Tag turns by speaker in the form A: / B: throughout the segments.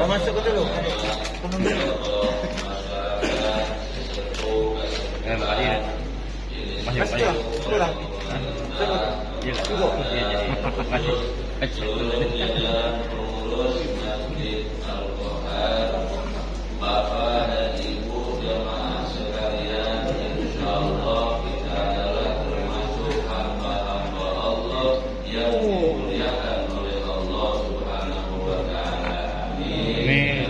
A: Masuk ke dulu.
B: Bapak dan Ibu jemaah sekalian, insyaallah kita adalah termasuk hamba-hamba Allah yang dimuliakan oleh Allah Subhanahu wa Ta'ala. Amin.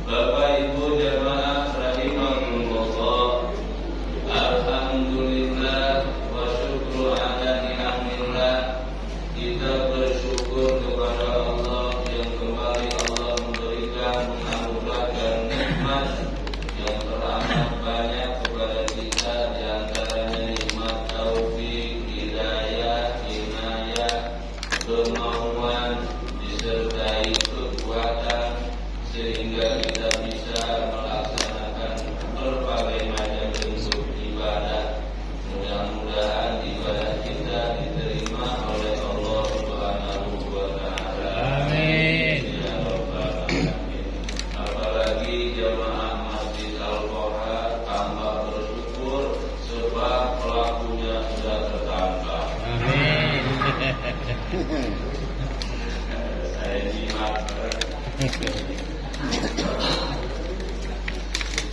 B: Bapak Ibu jemaah rahimakumullah, alhamdulillah wa syukru ala ni'amillah. Kita bersyukur kepada Allah yang kembali Allah memberikan, menganugerahkan nikmat yang teramat banyak kepada kita, di antaranya nikmat taufik, hidayah, inayah, kemauan, disertai kekuatan, sehingga kita bisa melaksanakan berbagai macam bentuk ibadah. Mudah-mudahan ibadah kita diterima oleh Allah Subhanahu wa Ta'ala. Amin. Ya Rabbal Alamin. Apalagi jemaah Masjid Al-Qoha tambah bersyukur sebab pelakunya sudah tertangkap. Amin. Saya nyimak.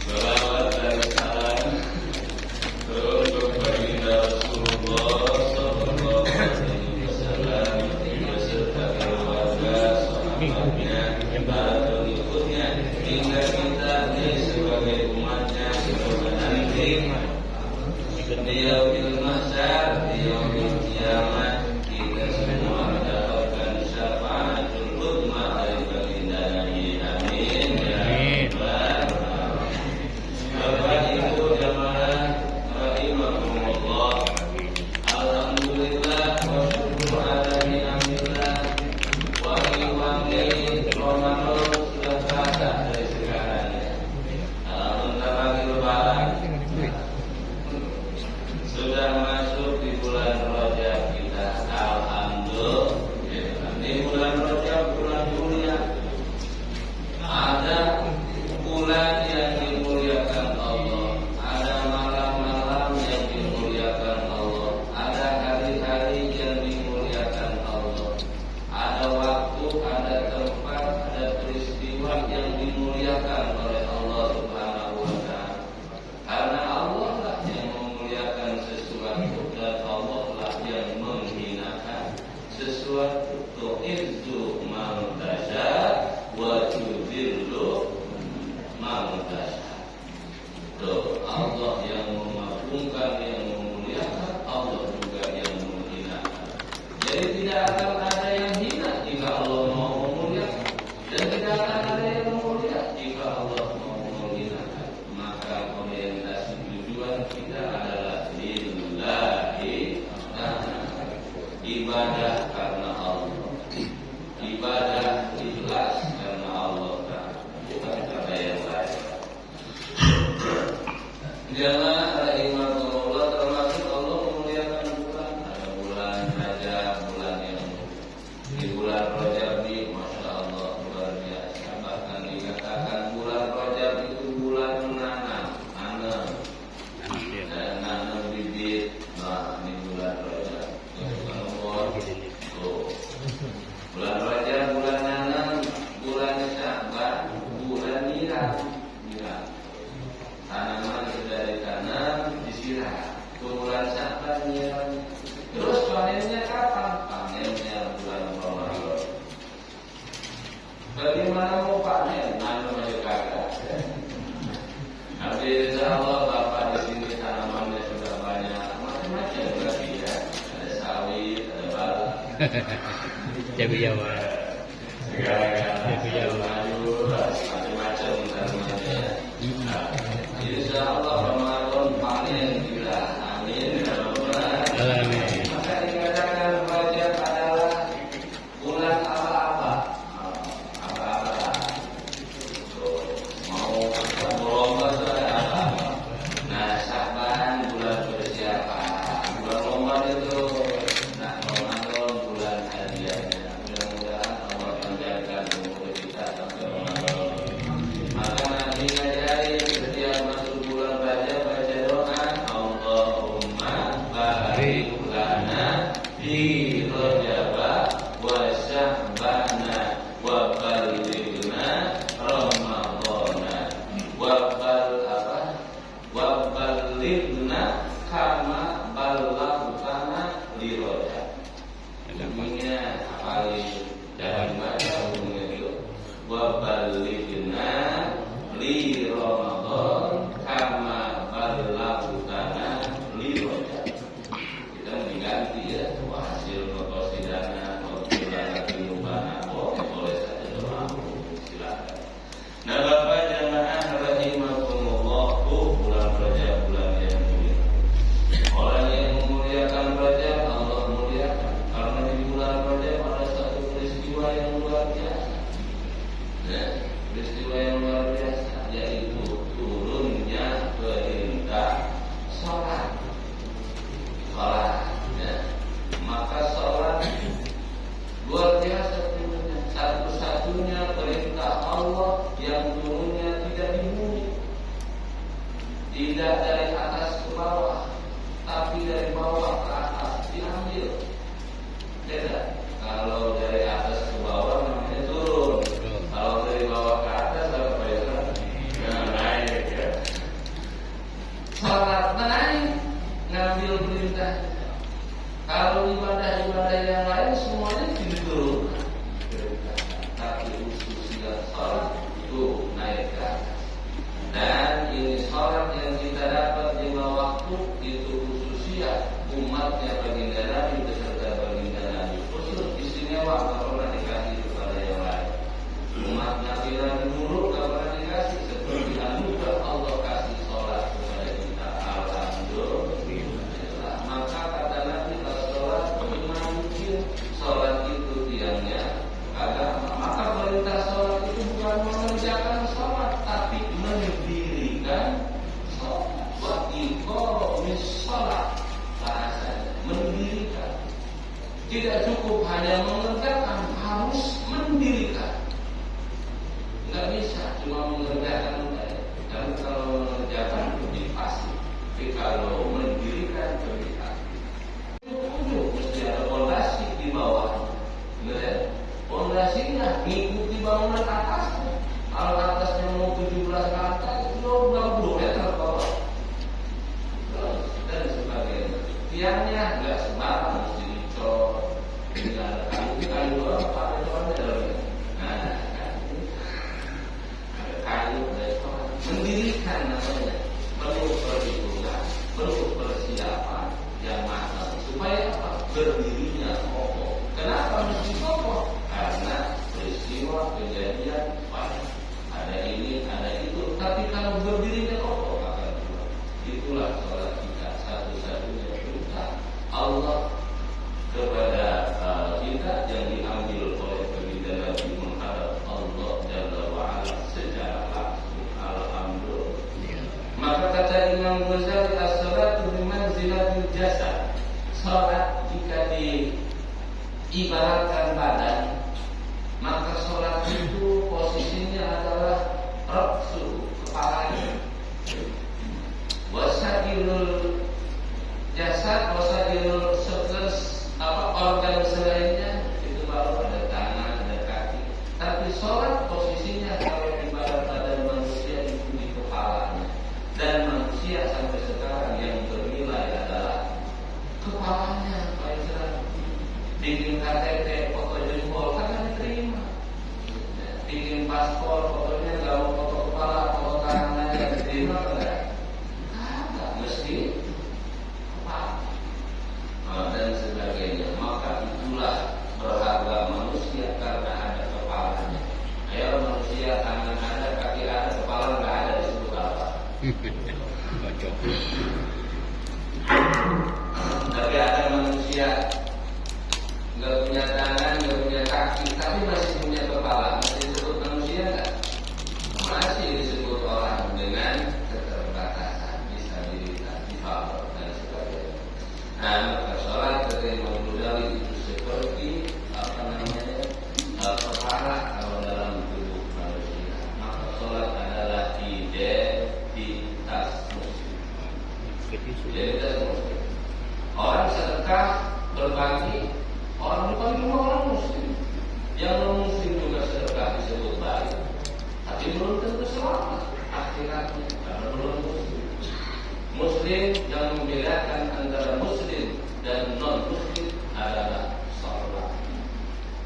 B: Salawat dan salam untuk baginda Rasulullah sallallahu alaihi wasallam beserta keluarga, sahabatnya, dan pengikutnya, hingga kita sebagai umatnya nanti di yaumil mahsyar, di yaumil kiamat, kita semua mendapatkan syafaatul uzma dari baginda Nabi. Amin. Bapak Ibu jemaah rahimahumullah, alhamdulillah wa syukur ala ni'amillah. Wangi-wangi Ramadan sudah terasa dari sekarang ya. Bentar lagi lebaran. Sudah masuk di bulan Rajab kita. Alhamdulillah. Di bulan Rajab, bulan mulia. Ada bulan yang dimuliakan Allah, ada malam-malam yang dimuliakan Allah, ada hari-hari yang dimuliakan Allah, ada waktu, ada tempat, ada peristiwa yang dimuliakan oleh Allah Subhanahu wa Ta'ala. Karena Allah lah yang memuliakan sesuatu dan Allah lah yang menghinakan sesuatu. Tu'izzu man tasya wa tudhillu man tasya. Allah yang mengagungkan, yang memuliakan, Allah juga yang menghinakan. Jadi tidak akan ada yang hina jika Allah mau memuliakan, dan tidak akan ada yang mulia jika Allah mau menghinakan. Maka orientasi tujuan kita adalah lillahi ta'ala, ibadah karena Allah, ibadah ikhlas karena Allah Ta'ala, bukan karena yang lain. Jemaah rahimahullah, termasuk Allah memuliakan bulan. Ada bulan Rajab, bulan yang di bulan Rajab ini, masya Allah luar biasa. Bahkan dikatakan bulan Rajab itu bulan menanam, nanam bibit. Nah, ini bulan Rajab. bagaimana mau panen? Nanam aja kagak. Nanti insya Allah Bapak di sini tanamannya sudah banyak, macam-macam berarti ya. Ada sawit, ada bala.
A: Jago Jawa.
B: Segala-galanya sayur, macam-macam tanamannya. Insya Allah Ramadan panen kita. Amin.
A: Amin.
B: Maka dikatakan Rajab adalah bulan apa-apa. Apa-apa. Mau lomba sudah apa-apa. Nah, Syaban bulan persiapan. Bulan lomba itu, nah Ramadan bulan hadiahnya. Mudah-mudahan Allah panjangkan umur kita sampai Ramadan. Maka Nabi ngajari setiap masuk bulan Rajab baca doa, Allahumma barik lana fi Rajab wa Sya'bana wa ballighna Ramadana wa ballighna kama ballaghna li Rajab. Bunyinya paling jangan baca bunyinya itu wa ballighna li Ramadan kama ballaghna li Rajab. Kita mengganti ya hasil qasidah qasidah timbana boleh saja doa silakan. Nah Bapak jamaah rahimakumullah, bulan Rajab bulan yang mulia. Orang yang memuliakan Rajab Allah muliakan karena di bulan Rajab ada satu peristiwa yang luar biasa. Nah, peristiwa yang luar biasa yaitu turunnya perintah sholat. Ya. Maka sholat luar biasa turunnya. Satu-satunya perintah Allah yang turunnya tidak di bumi, tidak dari atas ke bawah, tapi dari bawah ke atas diambil. Beda. Kalau dari atas ke bawah namanya turun. Kalau dari bawah ke atas apa ya? Naik ya. Sholat naik, ngambil perintah. Kalau ibadah-ibadah yang lain semuanya diturunkan. Tapi khususnya sholat itu naik ke atas. Dan ini sholat yang kita dapat lima waktu itu khususnya umatnya baginda Nabi beserta baginda Nabi. Khusus istimewa tak pernah dikasih kepada yang lain. Umatnya tidak buruk tak pernah dikasih seperti anugerah Allah kasih sholat kepada kita. Alhamdulillah. Maka kata Nabi kalau sholat mungkin sholat itu tiangnya agama. Maka perintah sholat itu bukan mengerjakan sholat, tapi mendirikan sholat. Wa iqamis sholat, bahasanya mendirikan. Tidak cukup hanya mengerjakan, harus mendirikan. Tidak bisa cuma mengerjakan saja. Dan kalau mengerjakan lebih pasti. Tapi kalau mendirikan lebih pasti. Ujung mesti ada fondasi di bawah. Benar ya? Fondasinya mengikuti bangunan atasnya. Kalau atasnya mau 17 lantai, itu 20 meter ke bawah. Dan sebagainya. Tiangnya nggak sembarang mesti dicor. Tidak ada kayu doang, ada doangnya dalamnya. Nah, kayu restoran mendirikan namanya, perlu perhitungan, perlu persiapan yang matang supaya apa? Berdirinya kokoh. Kenapa mesti kokoh? Karena peristiwa kejadian banyak. Ada ini, ada itu. Tapi kalau berdirinya kokoh akan keluar. Itulah sholat kita satu-satunya perintah Allah kepada kita yang diambil oleh baginda Nabi menghadap Allah Jalla wa'ala secara langsung. Alhamdulillah. Maka kata Imam Ghazali, as-salatu bimanzilatil jasad. Salat jika diibaratkan badan, maka salat itu posisinya adalah ra'su, kepalanya. Wasailul jasad, wasailul organ selainnya itu baru ada tangan, ada kaki. Tapi sholat posisinya kalau ibarat badan manusia itu di kepalanya. Dan manusia sampai sekarang yang bernilai adalah kepalanya. Bikin KTP, foto jempol, kan diterima. bikin paspor, fotonya nggak mau foto kepala, foto tangan aja, diterima enggak? Enggak, mesti kepala. Dan sebagainya. Maka itulah berharga manusia karena ada kepalanya. Ayo manusia tangan ada, kaki ada, kepala nggak ada, disebut apa?
A: Bocok.
B: Tapi ada manusia nggak punya tangan, nggak punya kaki, tapi masih punya kepala, masih disebut manusia nggak? Masih disebut orang dengan keterbatasan, disabilitas, difabel dan sebagainya. Nah, maka sholat dari Imam Ghazali itu seperti apa namanya kepala kalau dalam tubuh manusia. Maka sholat adalah identitas muslim. Identitas muslim. Orang sedekah berbagi, orang bukan cuma orang muslim. Yang non muslim juga sedekah disebut baik, tapi belum tentu selamat akhiratnya karena belum muslim. Muslim yang membedakan antara muslim dan non muslim adalah sholat.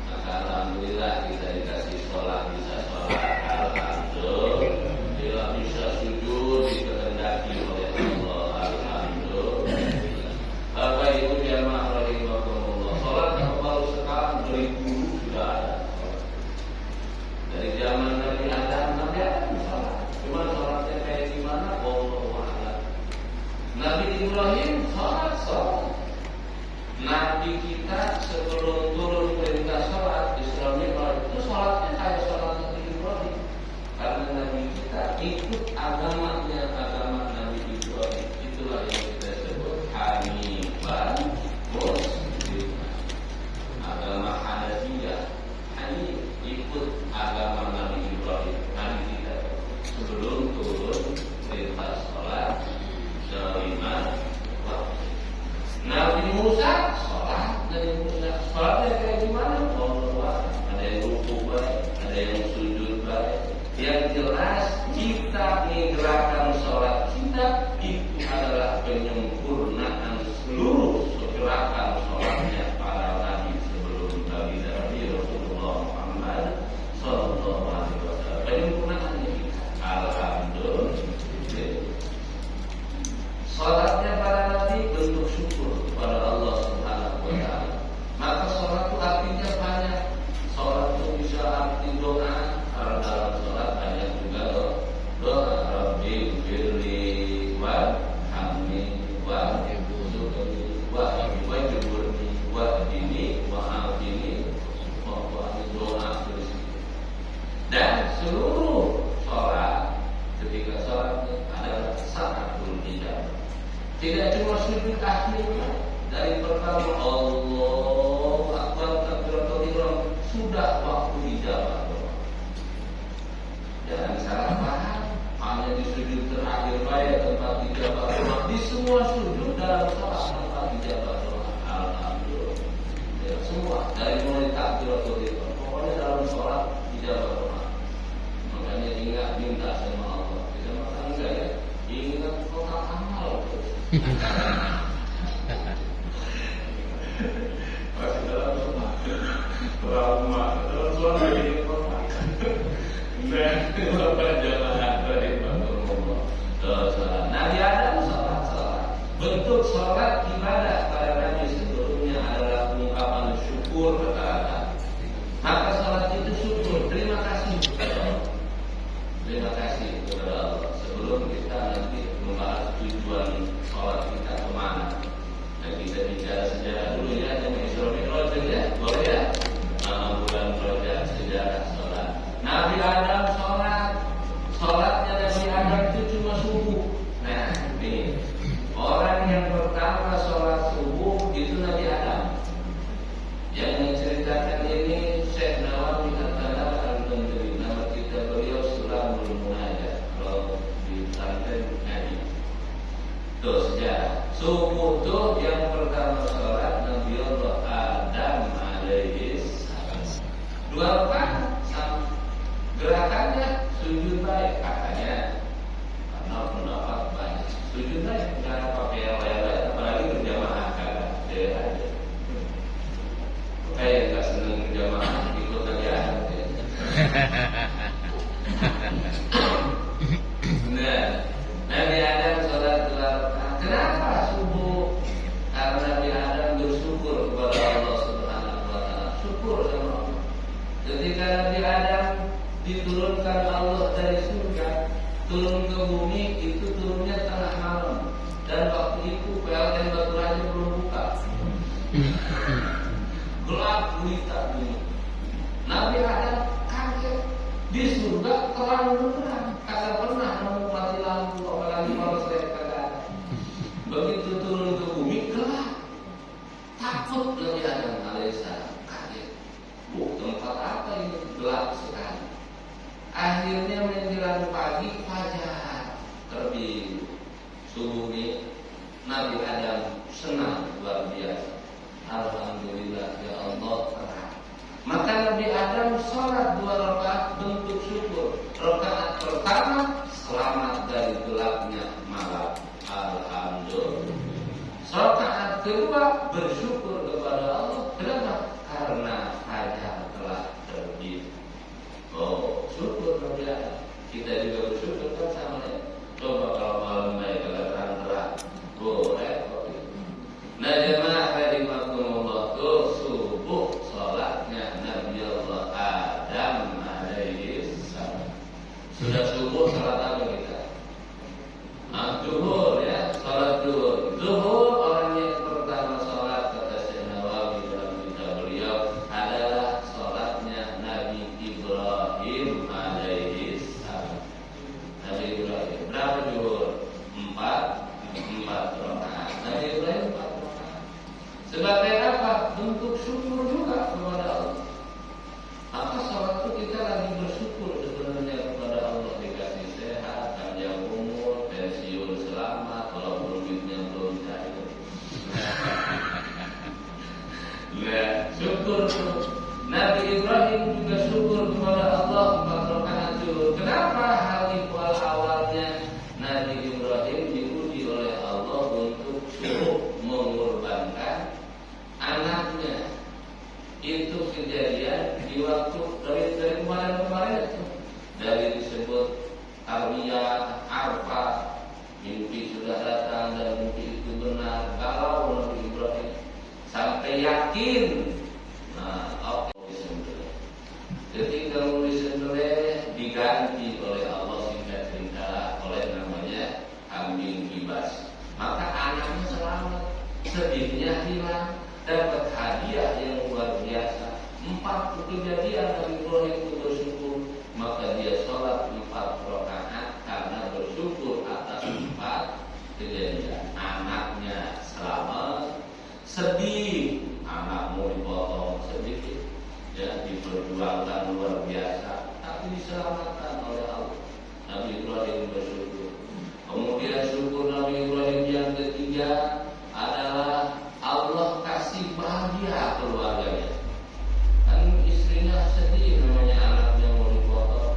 B: Maka alhamdulillah kita dikasih sholat, bisa sholat, alhamdulillah, bisa sujud dikehendaki oleh Allah, alhamdulillah. Bapak Ibu jamaah rahimahumullah, sholat yang baru sekarang dari dulu sudah ada. Dari zaman Nabi Adam sholat. Cuma sholatnya kayak gimana? Wallahu a'lam. Nabi Ibrahim sholat. Nabi kita sebelum turun perintah sholat Isra Mi'raj itu sholatnya kayak sholat Nabi Ibrahim. Karena Nabi kita ikut agamanya, agama Nabi Ibrahim. Itulah yang kita sebut Hanifan Muslim. Agama Hanafiyah, Hanif, ikut agama Nabi Ibrahim. Nabi kita sebelum turun perintah sholat 5 waktu. Nabi Musa sholat, Nabi Musa sholatnya kayak gimana? Ada yang rukuk baik, ada yang sujud baik. Yang jelas kita gerakan sholat kita itu adalah penyempurnaan seluruh gerakan sholatnya para nabi sebelum Nabi Rasulullah Muhammad Sallallahu Alaihi Wasallam. Penyempurnaannya kita, alhamdulillah. Sholatnya para nabi bentuk syukur kepada Allah Subhanahu Wa Taala. Maka sholat itu artinya banyak. Sholat itu bisa arti doa. Karena dalam sholat banyak juga doa. Rabbi firli wa hamni wa zuhri wa juburni wa dini wa afini wa doa terus. Dan seluruh sholat ketika sholat adalah sa'atul ijabah. Tidak cuma sujud akhirnya dari pertama Allahu Akbar takbiratul ihram sudah waktu ijabah. Jangan salah paham, hanya di sujud terakhir baik tempat ijabah doa. Di semua sujud dalam sholat tempat ijabah doa. Alhamdulillah. Ya, semua dari mulai takbiratul ihram. Pokoknya dalam sholat ijabah doa. Makanya ingat minta sama Allah. Tidak makan enggak ya? Ingat total amal terus. Masih dalam rumah, dalam suara ini rumah. Bapak jamaah dari Rasulullah. Nabi Adam sholat. Bentuk sholat ibadah pada Nabi sebelumnya adalah ungkapan syukur kepada Allah. Maka sholat itu syukur, terima kasih kepada Allah. Terima kasih kepada Allah. Sebelum kita nanti membahas tujuan sholat kita kemana, dan kita bicara sejarah dulu ya, dengan Isra Mi'raj ya, boleh ya? Bulan Rajab sejarah sholat. Nabi Adam sholatnya Nabi Adam itu cuma subuh. Nah, ini orang yang pertama sholat subuh itu Nabi Adam. Yang menceritakan ini Syekh Nawawi Al-Menteri. Nama kita beliau Sulamul Munajat. Kalau di pesantren ngaji. Tuh sejarah. Subuh tuh yang pertama sholat Nabi Allah Adam alaihi salam. 2 rakaat gerakannya sujud baik katanya, karena pendapat banyak sujud baik jangan pakai yang lain-lain, apalagi berjamaah kagak dia aja. Kayak nggak seneng berjamaah ikut lagi ada. Nah, Nabi Adam sholat 2 rakaat. Kenapa subuh? Karena Nabi Adam bersyukur kepada Allah Subhanahu wa taala. Syukur sama Allah. Ketika Nabi Adam diturunkan Allah dari surga turun ke bumi, itu turunnya tengah malam, dan waktu itu PLN Batu Raja belum buka. Gelap gulita bumi. Nabi Adam kaget, di surga terang benerang, kagak pernah nemu mati lampu apalagi malam saya kagak. Begitu turun ke bumi gelap, takut Nabi Adam alaihissalam, kaget. Tempat apa ini gelap sekali. Akhirnya menjelang pagi fajar terbit, subuh ini Nabi Adam senang luar biasa. Alhamdulillah ya Allah terang. Maka Nabi Adam sholat 2 rakaat bentuk syukur. Rakaat pertama selamat dari gelapnya malam, alhamdulillah. Rakaat kedua bersyukur kepada Allah. Kenapa? Karena fajar telah terbit. Oh, syukur Nabi Adam. Kita juga bersyukur kan sama ya. Coba kalau malam baik kalau terang-terang, repot. Nah jemaah rahimakumullah, tuh subuh sholatnya Nabi Allah Adam alaihissalam. Sudah subuh sholat apa kita? Zuhur ya, sholat zuhur. Zuhur orang yang pertama sholat kata Syekh Nawawi dalam kitab beliau adalah sholatnya Nabi Ibrahim alaihissalam. Nabi Ibrahim berapa zuhur? 4 rakaat. Nabi Ibrahim 4 rakaat. Sebagai apa? Bentuk syukur juga kepada Allah. Maka sholat itu kita lagi bersyukur sebenarnya kepada Allah, dikasih sehat, panjang umur, pensiun selamat, walaupun duitnya belum cair. Nah, syukur. Nabi Ibrahim juga syukur kepada Allah 4 rakaat zuhur. Kenapa hal itu awalnya Nabi Ibrahim diuji oleh Allah untuk mengorbankan anaknya. Itu kejadian di waktu dari kemarin-kemarin itu. Dari disebut Tarbiyah, Arafah, mimpi sudah datang dan mimpi itu benar. Kalau Nabi Ibrahim sampai yakin, nah, oke, disembelih. Ketika mau disembelih diganti oleh Allah singkat cerita oleh namanya kambing kibas. Maka anaknya selamat, sedihnya hilang, dapat hadiah yang luar biasa. 4 kejadian Nabi Ibrahim itu bersyukur. Maka dia sholat 4 rakaat karena bersyukur atas 4 kejadian. Anaknya selamat, sedih, anakmu dipotong sedikit, ya diperjuangkan luar biasa, tapi diselamatkan oleh Allah. Nabi Ibrahim bersyukur. Kemudian syukur Nabi Ibrahim yang ketiga adalah Allah kasih bahagia keluarganya. Kan istrinya sedih, namanya anaknya mau dipotong,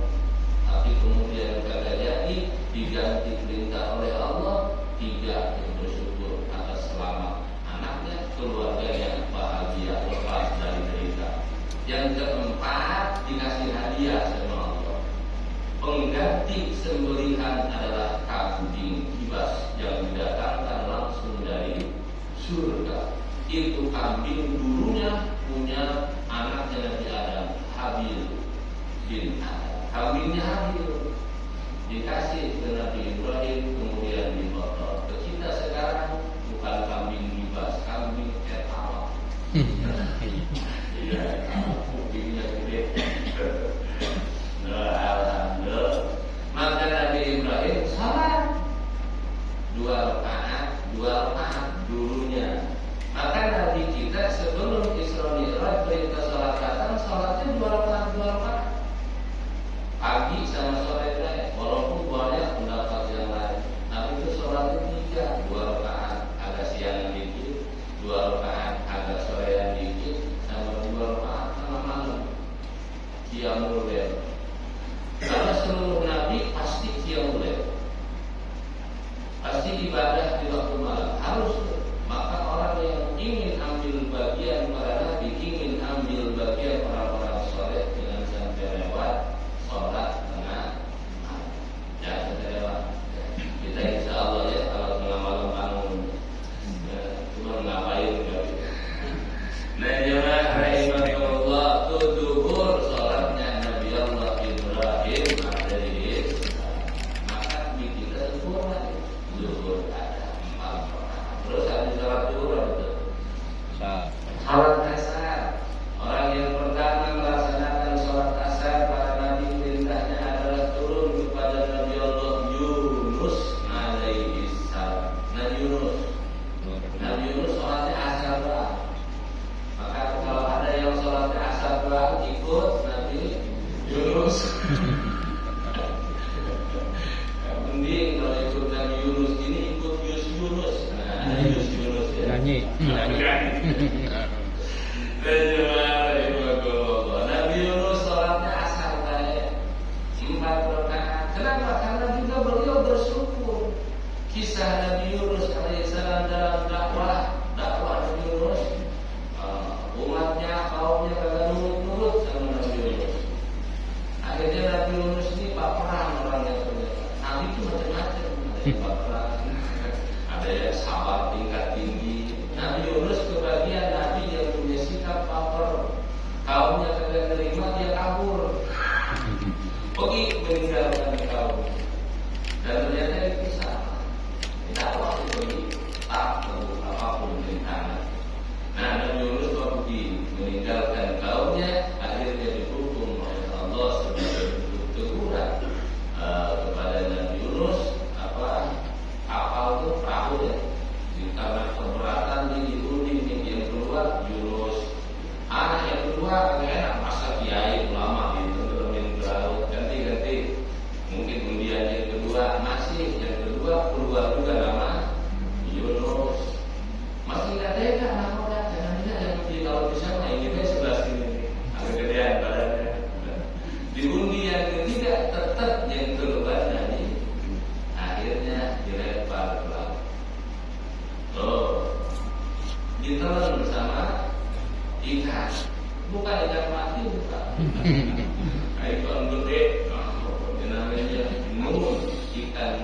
B: tapi kemudian kagak jadi, diganti perintah oleh Allah. 3 bersyukur atas selamat anaknya, keluarganya bahagia lepas dari derita. Yang keempat dikasih hadiah sama Allah. Pengganti sembelihan adalah kambing kibas yang didatangkan langsung dari surga. Itu kambing dulunya punya anaknya Nabi Adam, Habil bin Adam. Kambingnya Habil dikasih ke Nabi Ibrahim, kemudian dipotong. Ke kita sekarang bukan kambing kibas, kambing etawak. Iya, kambingnya gede. Nah, alhamdulillah. Maka Nabi Ibrahim salat 2 rakaat dulunya. Maka Nabi kita sebelum Isra Mi'raj perintah salat datang, salatnya 2 rakaat. Pagi sama sore teh, walaupun banyak pendapat yang lain. Nabi itu salatnya 3, 2 rakaat agak siang dikit, 2 rakaat agak sorean dikit, sama 2 rakaat tengah malam. Qiyamul lail. Karena seluruh Nabi pasti qiyamul lail, pasti ibadah di waktu malam harus. Maka orang yang ingin ambil bagian para Nabi, ingin ambil bagian orang-orang soleh, dengan sampai lewat Nah jemaah rahimakumullah, tuh duhur sholatnya Nabi Allah Ibrahim alaihi salam. Maka kita duhur ada 4 rakaat. Terus ada sholat duhur itu. Sholat asar. Orang yang pertama melaksanakan sholat asar para nabi perintahnya adalah turun kepada Nabi Allah Yunus alaihi salam. Nabi Yunus sholatnya asar doang. Maka kalau ada yang sholatnya asar doang ikut Nabi Yunus. Mending kalau ikut Nabi Yunus ini ikut Yunus. Nah, Yunus ya.
A: Nyanyi.
B: Nabi Yunus sholatnya asar baik 4 rakaat. Kenapa? Karena juga beliau bersyukur. Kisah Nabi Yunus alaihissalam dalam dakwah Nabi Yunus, umatnya, kaumnya kagak nurut sama Nabi Yunus. Akhirnya Nabi Yunus ini baperan orangnya ternyata. Nabi itu macam-macam, ada yang baperan, ada yang sabar tingkat tinggi. Nabi Yunus kebagian Nabi yang punya sikap baper. Kaumnya kagak nerima, dia kabur, pergi meninggalkan kaum. Dan ternyata itu sama. Dakwah itu begitu, tak perlu apapun rintangan. Nah, Nabi Yunus pergi meninggalkan kaumnya, akhirnya dihukum oleh Allah sebagai bentuk teguran kepada Nabi Yunus. Kapal itu perahu ya, karena keberatan diundi yang keluar Yunus. Anak yang kedua agak enak, masa kiai ulama gitu terumin ke laut, ganti-ganti. Mungkin undian yang kedua masih, yang kedua keluar juga nama Yunus. Masih nggak tega namanya, jangan-jangan yang di kalau bisa mah ini kan sebelah sini, agak gedean badannya. Di undi yang ketiga tetap yang keluar jadi, akhirnya dilempar ke laut. Ditelan bersama ikan, bukan ikan mati, bukan. Ikan gede, namanya nun, ikan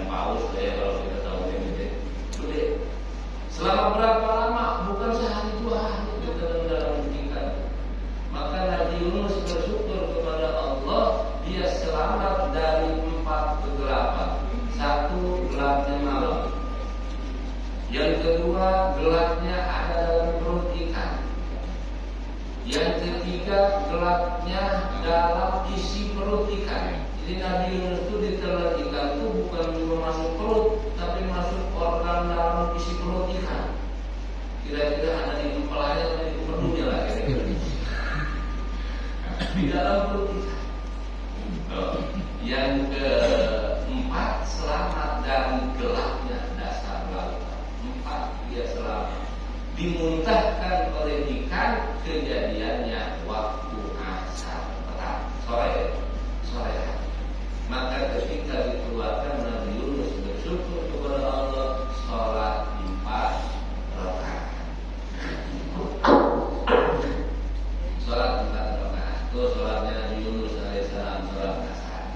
B: paus ya kalau kita tahu yang gede. Selama berapa lama? Bukan sehari 2 hari ditelan dalam ikan. Maka Nabi Yunus bersyukur kepada Allah, dia selamat dari 4 kegelapan. 1, gelapnya malam. Yang kedua, gelapnya ada dalam perut ikan. Yang ketiga, gelapnya dalam isi perut ikan. Jadi Nabi Yunus itu ditelan ikan itu bukan cuma masuk perut, tapi masuk organ dalam isi perut ikan. Kira-kira ada di kepalanya atau di perutnya lah kira-kira. Di dalam perut ikan. Yang keempat, selamat dari gelapnya dasar lautan. 4, dia selamat. Dimuntahkan oleh ikan, kejadiannya waktu asar petang, sore. Maka ketika dikeluarkan Nabi Yunus bersyukur kepada Allah, sholat 4 rakaat. Sholat 4 rakaat. Itu sholatnya Nabi Yunus alaihissalam, sholat asar.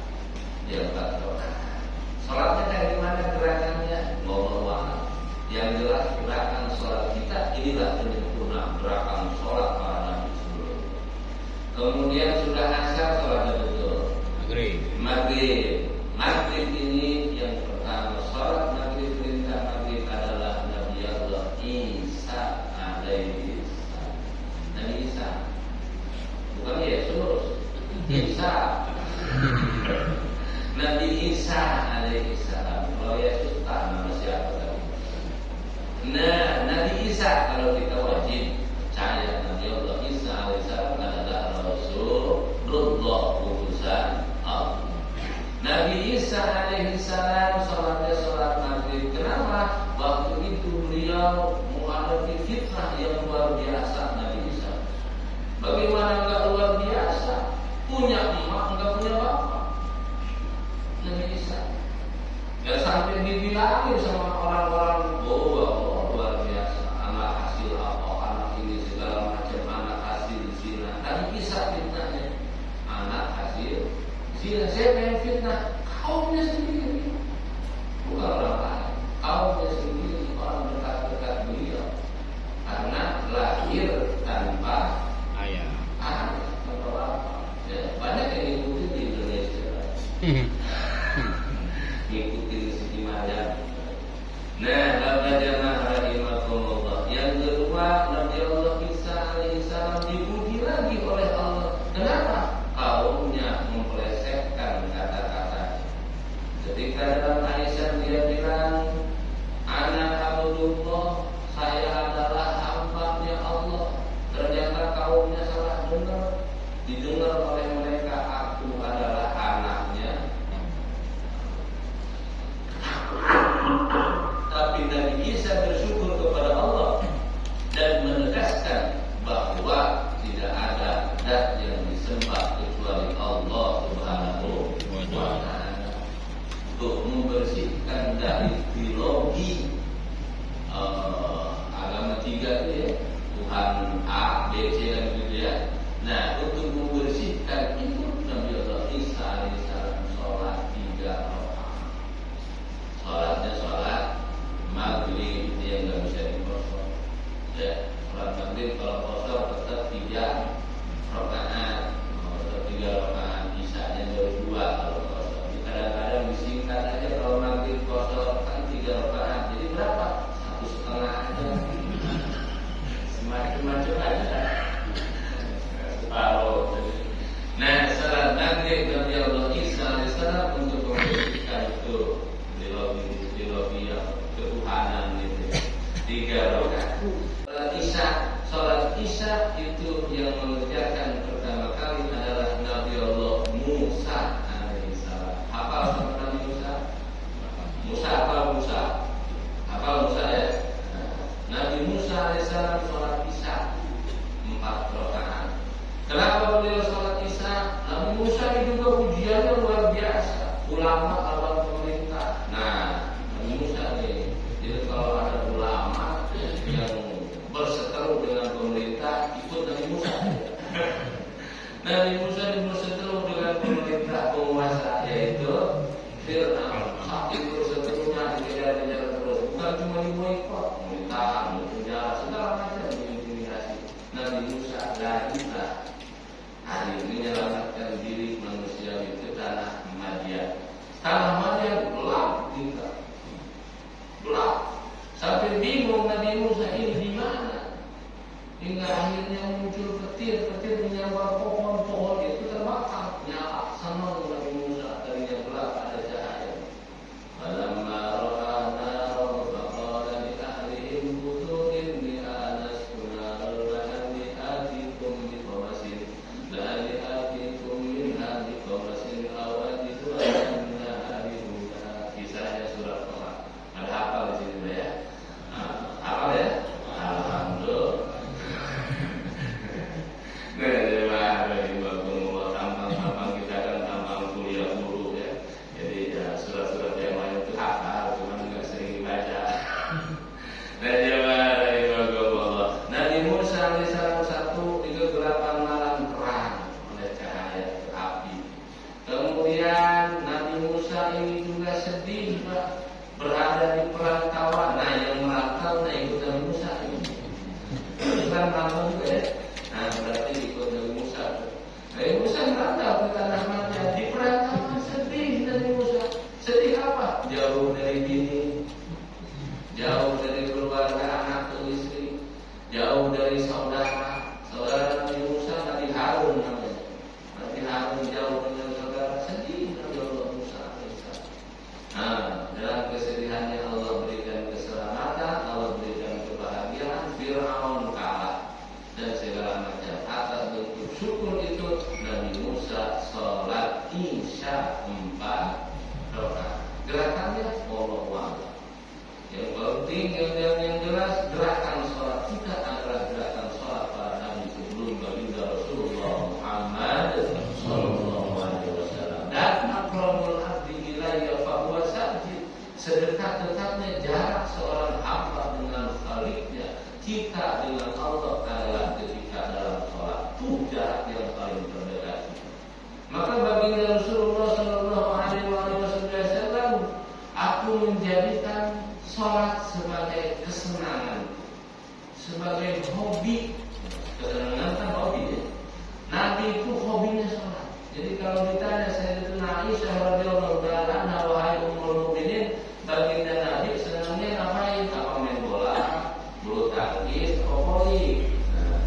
B: Dia 4 rakaat. Sholatnya kayak gimana gerakannya? Wallahu. Yang jelas gerakan sholat kita inilah penyempurna gerakan sholat para nabi sebelumnya. Kemudian sudah asar, sholatnya betul. Maghrib ini yang pertama, sholat maghrib, perintah maghrib adalah Nabi Allah Isa alaihi salam. Nabi Isa, bukan Yesus, Isa. Nabi Isa alaihi salam. Kalau Yesus tak nama siapa tadi? Nah, Nabi Isa kalau kita wajib percaya Nabi Allah Isa alaihissalam adalah Rasulullah, utusan Allah. Nabi Isa alaihissalam sholatnya sholat maghrib. Kenapa? Waktu itu beliau menghadapi fitnah yang luar biasa. Nabi Isa, bagaimana enggak luar biasa? Punya emak enggak punya bapak. Nabi Isa ya sampai dibilangin sama orang-orang, luar biasa, anak hasil apa, anak ini segala macam, anak hasil zina. Nabi Isa fitnahnya, anak hasil zina. Siapa yang fitnah? Kaumnya sendiri, bukan orang lain. Kaumnya sendiri, orang dekat-dekat beliau. Karena lahir benar didengar oleh mereka, aku adalah anaknya. Tapi Nabi Isa bersyukur kepada Allah dan menegaskan bahwa tidak ada zat yang disembah kecuali Allah Subhanahu wa Ta'ala, untuk membersihkan dari teologi agama tiga itu ya, Tuhan A, B, C dan gitu ya. Nah, untuk membersihkan itu Nabi Allah Isa alaihissalam sholat 3 rakaat. Sholatnya sholat maghrib, dia nggak bisa dikosor. Ya, sholat maghrib kalau kosor tetap 3 rakaat. Tetap 3 rakaat, isanya baru 2 kalau kosor. Kadang-kadang disingkat aja kalau maghrib kosor kan 3 rakaat. Jadi berapa? 1,5 aja. Semacam-macam aja. Nah, salat maghrib Nabi Allah Isa alaihissalam untuk membersihkan itu teologi ketuhanan itu 3 rakaat. Salat Isya itu yang mengerjakan pertama kali adalah Nabi Allah Musa alaihissalam. Hafal sama Nabi Musa? Musa apa Musa? Hafal Musa ya? Nabi Musa alaihissalam sholat Isya 4 rakaat. Kenapa beliau sholat Isya? Nabi Musa itu juga ujiannya luar biasa. Ulama lawan pemerintah. Nah, Nabi Musa nih. Jadi kalau ada ulama yang berseteru dengan pemerintah, ikut Nabi Musa. Nabi Musa berseteru dengan pemerintah penguasa, yaitu Fir'aun. Saking berseterunya dikejar-kejar terus. Bukan cuma diboikot, ditahan, penjara, segala macam diintimidasi. Nabi Musa lahirlah hari menyelamatkan diri manusia itu tanah Madian. Tanah Madian gelap tinggal, gelap sampai bingung Nabi Musa ini di mana. Hingga akhirnya muncul petir menyambar pohon itu terbakar, nyala. Senang Nabi Musa, tadinya gelap ada cahaya. Falamma ra'a naran faqala li ahlihim kuthu inni anastu naran la'alli atikum biqabasin minha biqabasin aw ajidu minha bihuda. Kisahnya surat Toha. Ada hafal di sini ya? Hafal ya? Alhamdulillah. Tampang kita kan tampang kuliah guru ya. Jadi ya surat-surat yang lain itu hafal, cuma nggak sering dibaca. Nabi Musa alaihissalam satu di kegelapan malam terang oleh cahaya api. Kemudian Nabi Musa ini juga sedih Pak, berada di perantauan. Nah, yang merantau ikut Nabi Musa ini. Bukan merantau juga ya. Nah, berarti ikut Nabi Musa. Nabi Musa merantau ke tanah Madian. Di perantauan sedih Nabi Musa. Sedih apa? Jauh dari bini, jauh dari keluarga anak atau istri, jauh dari saudara. Saudara Nabi Musa Nabi Harun namanya. Nabi Harun jauh dengan saudara, sedih Nabi Allah Musa alaihissalam. Nah, dalam kesedihannya Allah berikan keselamatan, Allah berikan kebahagiaan. Fir'aun kalah dan segala macam. Atas bentuk syukur itu Nabi Musa sholat Isya 4 rakaat. Gerakannya wallahu a'lam. Yang penting yang jelas gerakan sholat kita adalah gerakan sholat para nabi sebelum baginda Rasulullah Muhammad sallallahu alaihi wasallam. Dan aqrabul abdi ilayya fa huwa sajid. Sedekat-dekatnya jarak seorang hamba dengan khaliknya, kita dengan Allah adalah ketika dalam sholat. Itu jarak yang paling terdekat. Maka baginda Rasulullah sallallahu alaihi wasallam, aku menjadikan sholat sebagai kesenangan, sebagai hobi. Kesenangan kan hobi ya. Nabi itu hobinya sholat. Jadi kalau ditanya Sayyidatuna Aisyah radhiyallahu anha, wahai ummul mukminin, baginda Nabi senangnya ngapain? Apa main bola, bulu tangkis, voli? Nah,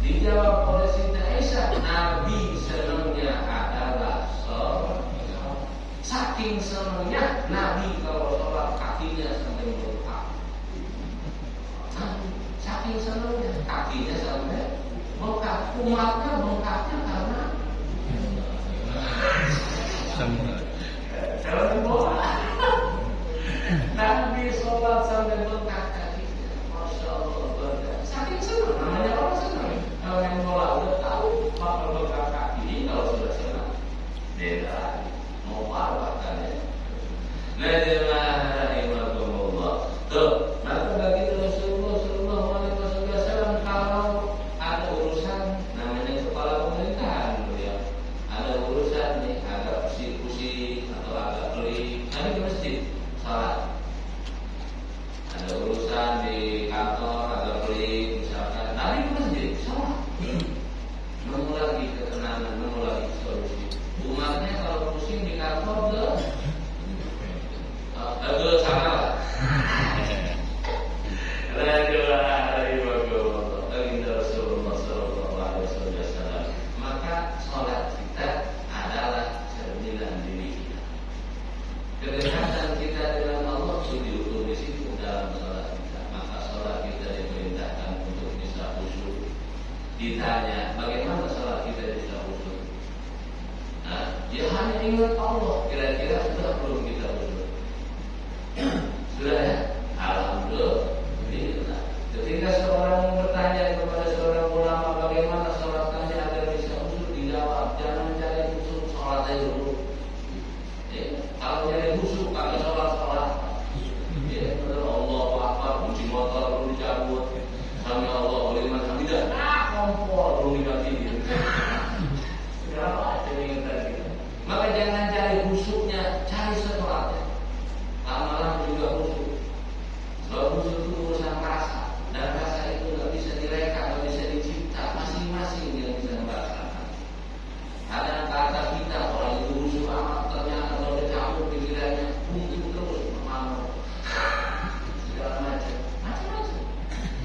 B: dijawab oleh Sayyidatuna Aisyah, Nabi senangnya adalah sholat. Saking senangnya Nabi kalau sholat kakinya sampai bengkak. Saking senangnya kakinya umatnya bengkaknya karena
A: Semua.
B: jalan bola. Nabi sholat sampai bengkak kakinya. Masya Allah, saking senang. Namanya orang senang. Kalau yang bola udah tahu bakal bengkak kaki. Kalau sudah senang, beda. Mau parah katanya. Bismillahirrahmanirrahim. Tuh, maka bagi Rasulullah Sallallahu Alaihi Wasallam kalau ada urusan namanya kepala pemerintahan, ya, ada urusan nih agak pusing-pusing atau agak pelik, nanti ke masjid salat. Ada urusan di kantor agak pelik, misalkan, nanti ke masjid salat. Nemu lagi ketenangan, nemu lagi solusi. Umatnya kalau pusing di kantor ke sana lah. Maka sholat kita adalah cerminan diri kita. Kedekatan kita dengan Allah sudah diukur di situ dalam sholat kita. Maka sholat kita diperintahkan untuk bisa khusyuk. Ditanya bagaimana sholat kita bisa khusyuk? Nah, ya hanya ingat Allah. Kira-kira sudah belum kita khusyuk? Sudah ya? Alhamdulillah. Ketika seorang bertanya kepada seorang ulama bagaimana sholatnya agar bisa khusyuk, dijawab jangan cari khusyuk, sholat aja dulu. Ya, kalau cari khusyuk kagak sholat. Ya, Allah Akbar, kunci motor belum dicabut. Sami Allah, liman hamidah. Kompor belum diganti. Berapa jadi tadi? Maka jangan cari khusyuknya, cari sholatnya. Lama-lama juga khusyuk. Sebab khusyuk itu urusan rasa. Dan rasa itu nggak bisa direka, nggak bisa dicipta. Masing-masing yang bisa merasakan. Kadang kata kita orang itu khusyuk amat, ternyata kalau dicampur pikirannya buntu terus memang segala macam.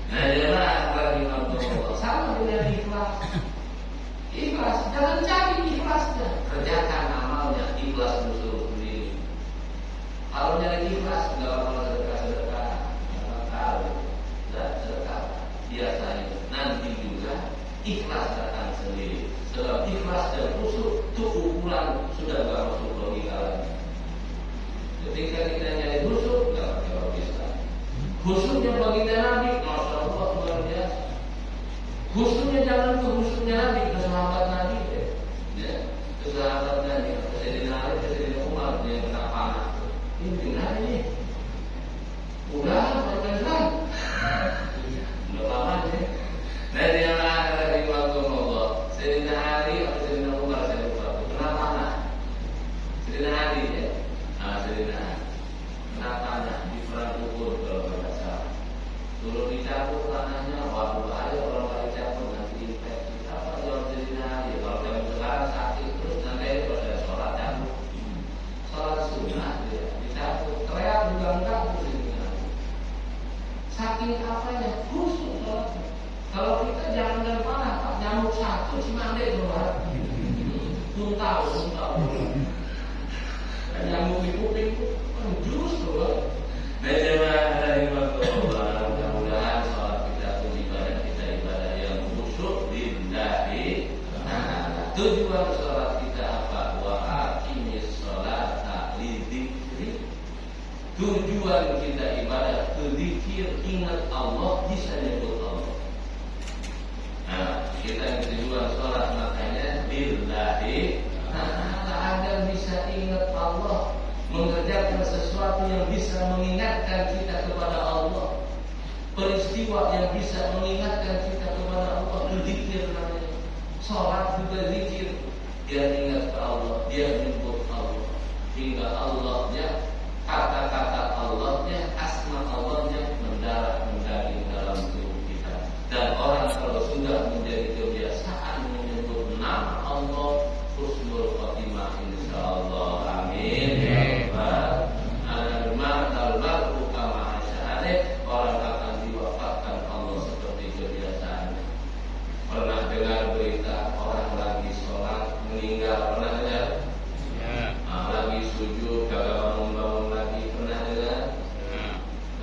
B: Nah, jangan lagi Allah. Sama dengan ikhlas. Ikhlas, jangan cari ikhlasnya. Kerjakan amalnya, ikhlas disuruh sendiri. Kalau nyari ikhlas, nggak bakal sedekah-sedekah, nggak bakal. Sedekah biasanya nanti juga ikhlas datang sendiri. Sebab ikhlas dan khusyuk itu ukuran sudah nggak masuk logika lagi. Ketika kita nyari khusyuk, nggak pakai logika. Khusyuknya baginda Nabi, Masya Allah luar biasa. Khusyuknya jangan ke khusyuknya Nabi, ke sahabat Nabi, ya, ke sahabat Nabi, ke Sayyidina Ali, ke Sayyidina Umar yang kena panah. Ini gimana nih? Udah, berkesan. Udah lama nih. Dari yang dari waktu Allah, Sayyidina Ali atau Sayyidina Umar saya lupa. Kena panah. Sayyidina Ali ya. Sayyidina Ali kena panah di perang Uhud kalau tidak salah. Turun dicabut panahnya, waduh ayo orang lain cabut nanti infeksi. Apa jawab Sayyidina Ali? Kalau kamu sekarang sakit terus nanti pada sholat cabut. Sholat sunnah dia dicabut. Teriak juga enggak Sayyidina Ali. Saking apanya khusyuk sholatnya. Kalau kita jangan dari panah, Pak, nyamuk satu cimande keluar. Tuntau. Nyamuk di kuping kan jurus keluar. Mudah-mudahan sholat kita itu ibadah yang khusyuk lillahi. Tujuan sholat kita apa? Wa aqimis sholata lidzikri. Tujuan kita ibadah ke zikir, ingat Allah, bisa nyebut Allah. Nah, kita tujuan sholat makanya lillahi. Agar bisa ingat Allah, mengerjakan sesuatu yang bisa mengingatkan kita kepada Allah, peristiwa yang bisa mengingatkan kita kepada Allah. Zikir namanya. Sholat juga zikir. Dia ingat ke Allah, dia menyebut Allah, hingga Allahnya, kata-kata Allahnya, asma Allahnya mendarat mendaging dalam tubuh kita. Dan orang kalau sudah menjadi kebiasaan menyebut nama Allah, husnul khotimah insyaallah. Amin. Orang akan diwafatkan Allah seperti kebiasaannya. Pernah dengar berita orang lagi sholat meninggal? Pernah dengar? Ya. Lagi sujud kagak bangun-bangun lagi? Pernah dengar? Ya.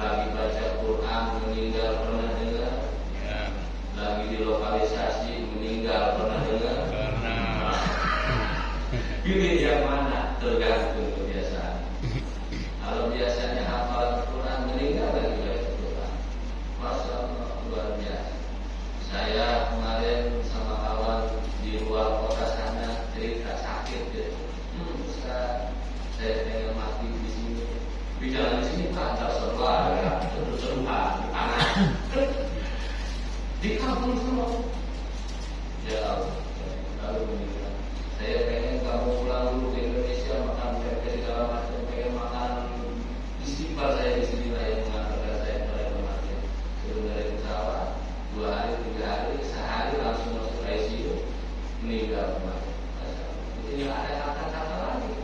B: Lagi baca Quran meninggal? Pernah dengar? Ya. Lagi di lokalisasi meninggal? Pilih yang mana tergantung kebiasaan. Kalau biasanya hafalan Quran meninggal lagi baca Quran. Masya Allah, luar biasa. Saya kemarin sama kawan di luar kota sana cerita sakit gitu. Ustaz, saya pengen mati di sini. Tapi jangan di sini Pak, tak seru ya. Seru panas. Di kampung semua. Ya Allah, lalu meninggal. Saya pengen kamu pulang dulu ke Indonesia, makan tempe segala macam, pengen makan istighfar saya di sini lah yang mengantarkan saya kepada kematian. Sebelum dari pesawat, 2 hari, 3 hari, sehari langsung masuk ICU, meninggal kemarin. Jadi nggak ada kata-kata lagi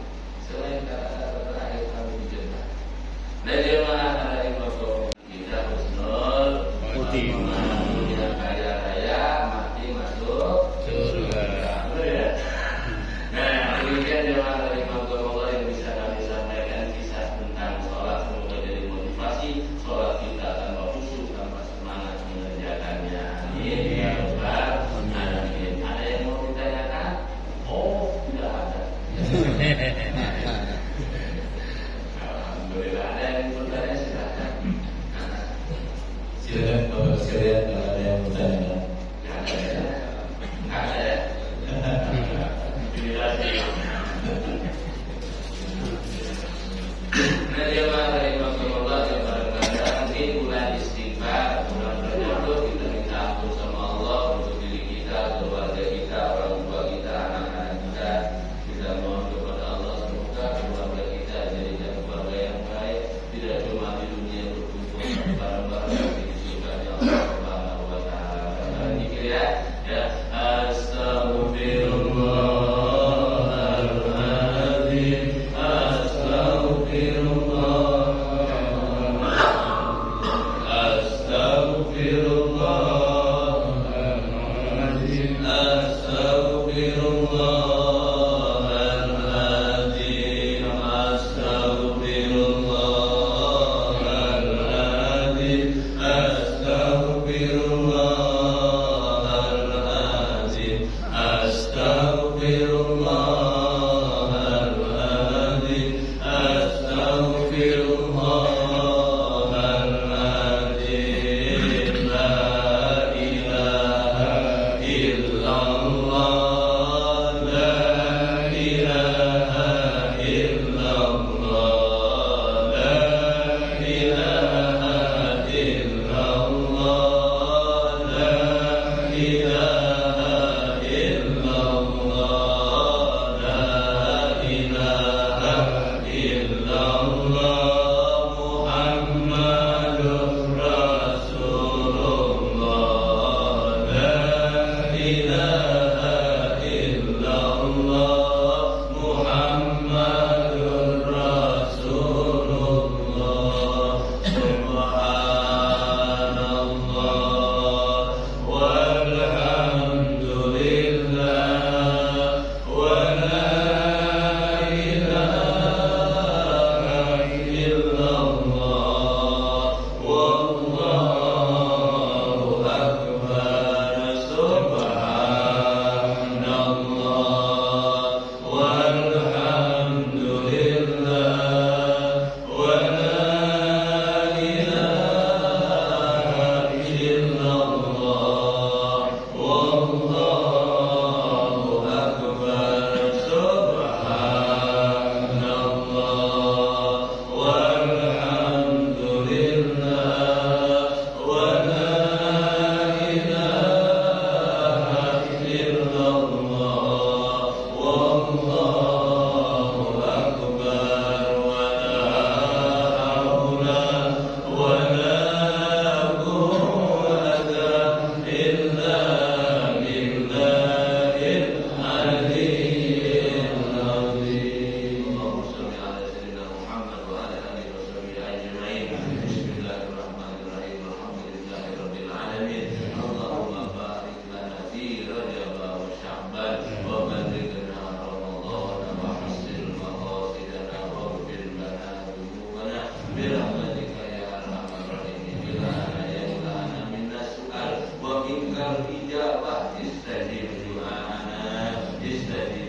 B: selain kata-kata terakhir kami di jannah. Dan dia mana ada info kita husnul khotimah. Yang kaya-kaya mati masuk surga. Nah, demikian jemaah dari Allah yang bisa kami sampaikan kisah tentang sholat, semoga jadi motivasi. Sholat kita tanpa khusyuk, tanpa semangat mengerjakannya. Amin ya rabbal alamin. Ada yang mau ditanyakan? Oh, tidak ada. Alhamdulillah. Ada yang bertanya, silakan.
C: Silakan Bapak sekalian kalau ada yang bertanya.
B: Nggak ada ya? Nah, jemaah rahimahullah yang berkata, ini bulan istighfar, bulan berjodoh, kita minta ampun sama Allah untuk diri kita, keluarga kita, orang tua kita, anak-anak kita. Kita mohon kepada Allah semoga keluarga kita jadi keluarga yang baik, tidak cuma di dunia berkumpul, tapi bareng-bareng di surga Allah Subhanahu wa taala. Zikir ya. Astagfirullah. Istadi